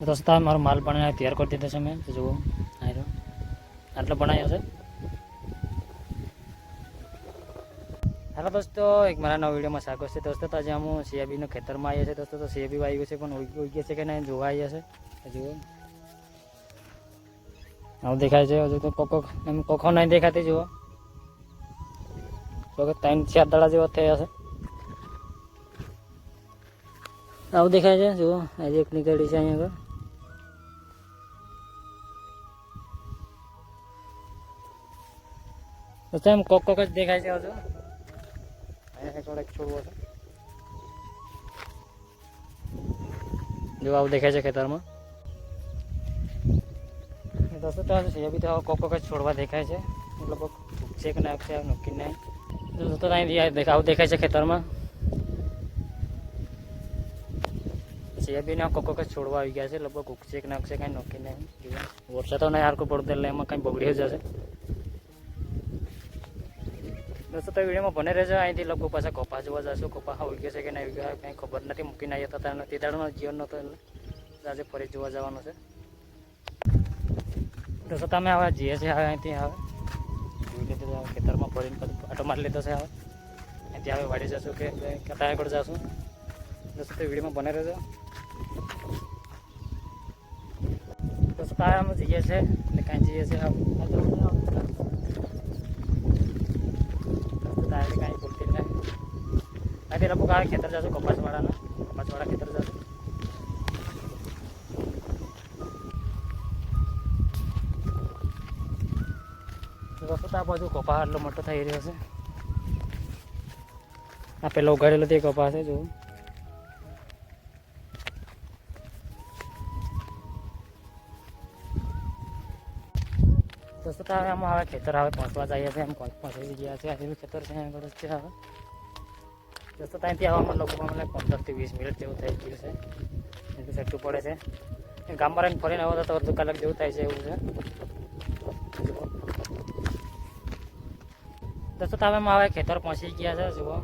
दोस्तों मारो माल बनाया तैयार कर દીધો છે મેં જુઓ આયરો આટલો બનાવ્યો છે। हेलो दोस्तों एक मारा नवा वीडियो में स्वागत है दोस्तों। तो आज हम सीआबी खेतर में आए दोस्तों। तो सीआबी वायु से उगी गए कि नहीं जोवा आए जुओ आव देखाय છે હજુ તો કોકો નહીં દેખાતી જુઓ તો 3-4 દાડા જેવો થયા છે। આવ દેખાય છે જુઓ આજે એક નીકળી છે અહીંયા આગળ। તો એમ કોકો જ દેખાય છે હજુ અહીંયા થોડેક છોડવો છે જો આવું દેખાય છે ખેતરમાં। दोस्तों तो अभी तो कोको का छोड़वा देखा है मतलब चेक ना नक्की नहीं दोस्तों देखा देखा है खेतर में अभी ना कोको का छोड़वा आ गया है लगभग चेक ना कहीं नक्की नहीं वर्षा तो नहीं हारको पड़ते एम कहीं बगड़ी जैसे। दोस्तों तो वीडियो में बने रहे अँ लगभग पास कपा जोवा जाशो कपा उगी गए कि नहीं उगी कहीं खबर नहीं मूकी नहीं था तीदाड़ो जीवन नतो आज फरी जोवा जवानो है। दोस्तों तमें हवे जीए से हवे अँ हवे જોઈ લીધું ખેતરમાં ફરીને આટો મારી લીધો છે। હવે અહીંથી હવે વાડી જશું કે કતાય આગળ જશું दोस्तों तो वीडियो में बने રહેજો। दोस्तों हम जीए છે એટલે કાંઈ જીએ છે કાંઈ બોલતી નહીં અહીંથી લોકો ખેતર જશું કપાસવાળા ખેતર જશું। दोस्तों आ बाजू कपा आटलो मोटो थई रह्यो छे आ पेलो उगाड़ेलो ते कपा छे जो। दोस्तों तो हम हवे खेतर हवे पहुंचवा जाइए छे हम पहुंची गया छे आ खेतर छे આગળ જ છે હવે। दोस्तों ત્યાંથી આવવામાં લગભગ અમને 15 થી 20 મિનિટ જેવું થઈ ગયું છે એટલે સટ્ટું પડે છે ગામમાં રહીને ફરીને આવો તો અડધો કલાક જેવું થાય છે એવું છે। दोस्तों तो हम हवे खेतर पहुंची गया है जुओ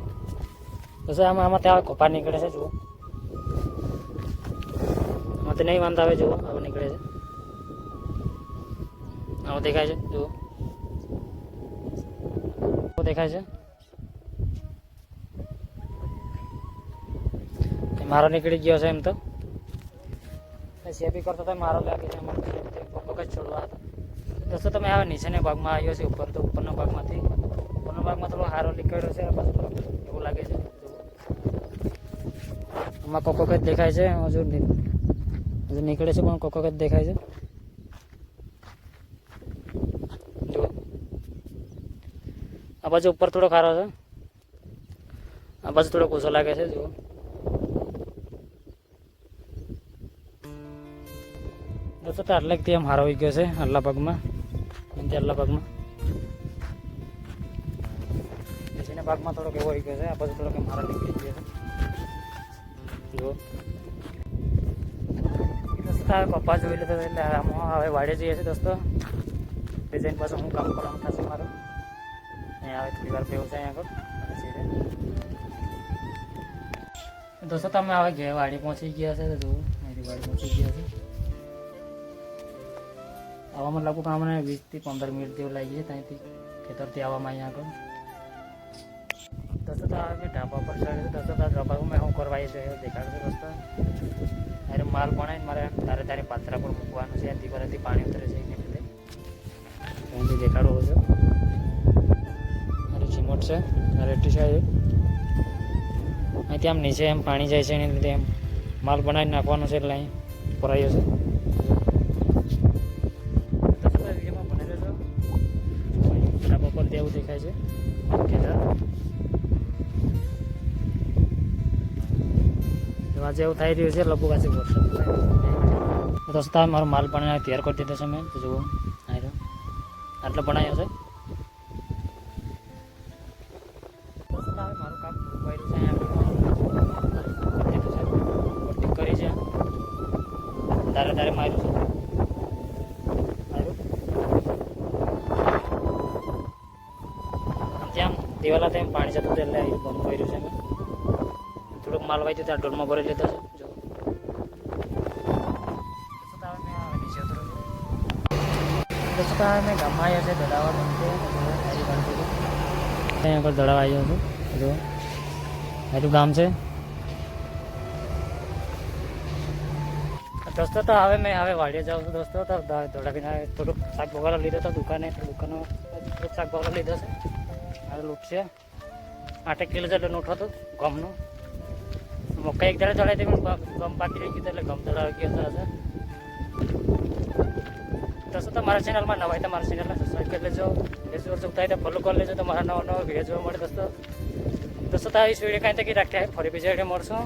दोस्तों आम त्या कपा निकले से जुओ मत नहीं वांधा आवे जुओ आव निकले है आव देखाय है जुओ वो देखाय है मारो निकली गयो है एम तो सेबी करता था मारो लागे पप्पा छोड़वा था। दोस्तों तो मैं हवे नीचे भाग में आयो छे ऊपर तो ऊपर भाग में थी भाग में थोड़ा हारो निकळ्यो છે એવું લાગે છે। આમાં કોકો કચ દેખાય છે હજુ નીકળે છે પણ કોકો કચ દેખાય છે જો આ બાજુ ઉપર થોડો ખારો છે આ બાજુ થોડો ઓછો લાગે છે જો। दोस्तों तो आटले થી આમ હારો આવી ગયો છે આટલા ભાગમાં આટલા ભાગમાં भाग में थोड़ा एवं गयो है आ बाजू थोड़ा मारा निकली गया है जो। दोस्तों कपा जो लीधो એટલે हवे वाड़े जाइए छे दोस्तों डिजाइन पास हूँ काम करवानुं थशे मारो अहीं हवे थोड़ी वार बेहूं छे अहीं आगळ। दोस्तों तमे हवे वाड़ी पहुंची गया है जो अहीं वाड़ी पहुंची गया है आवामां लगभग अमने 20 થી 15 मिनिट जेवुं लागी है ત્યાંથી ખેતરથી આવવામાં અહીં આગળ। दोस्तों तो आज ढाबा पर चढ़े दोस्तों तो ढाबा में हूँ करवाई है देखा दोस्तों अरे माल बनाए मारे तारे तारे पात्रा पर मूकवानुं छे दीवारेथी पाणी उतरे छे एने लीधे અહીંથી દેખાડો છો अरे चिमोट છે રેટી છે અહીંથી આમ નીચે એમ પાણી જાય છે એને લીધે એમ માલ બનાવીને નાખવાનો છે એટલે અહીં ભરાયો છે। दोस्तों વિડીયોમાં બને રહેજો ઢાબા પર દેવું દેખાય છે ખેતર आज एवं थी रही है लगभग आज वर्षा। दोस्तों मारो माल बनाया तैयार कर દીધો છે મેં जुओ आयरो आटलो बनाव्यो છે। दोस्तों मारू काम पूરું કર્યું છે કરી છે તારે તારે માર્યું છે આમ ત્યાં દિવાલા તેમ પાણી જતું હતું એટલે બંધ કર્યું છે મેં થોડુંક માલ વાય ત્યાં ઢોલમાં ભરી લીધો છે જો। દોસ્તો મેં ગામમાં આવ્યો છે દડાવા ગમતે અહીંયા આગળ દડાવા આવ્યો છું જો એટલું ગામ છે દોસ્તો. તો હવે મેં વાડીએ જાઉં છું દોસ્તો. તો દોડાવીને થોડુંક શાક બગાડો લીધો હતો દુકાને થોડુંક શાક બગાડો લીધો છે. હવે લૂટ છે 8 કિલો જેટલું નોટ હતું ગમનું. મક્કા એક દાડે ચડાવી હતી ગમ બાકી રહી ગયું એટલે ગમ દડાવી ગયો હશે. દોસ્તો તમારા ચેનલમાં નવા હોય તો મારા ચેનલને સબસ્ક્રાઈબ કરી લેજો. ફેસબુક પર થાય તો ફોલો કરી લેજો. તમારા નવા વિડીયો જોવા મળે દોસ્તો. તો આ વિડીયો કાંઈ તકી રાખ્યા ફરી બીજા વિડીયો મળશું.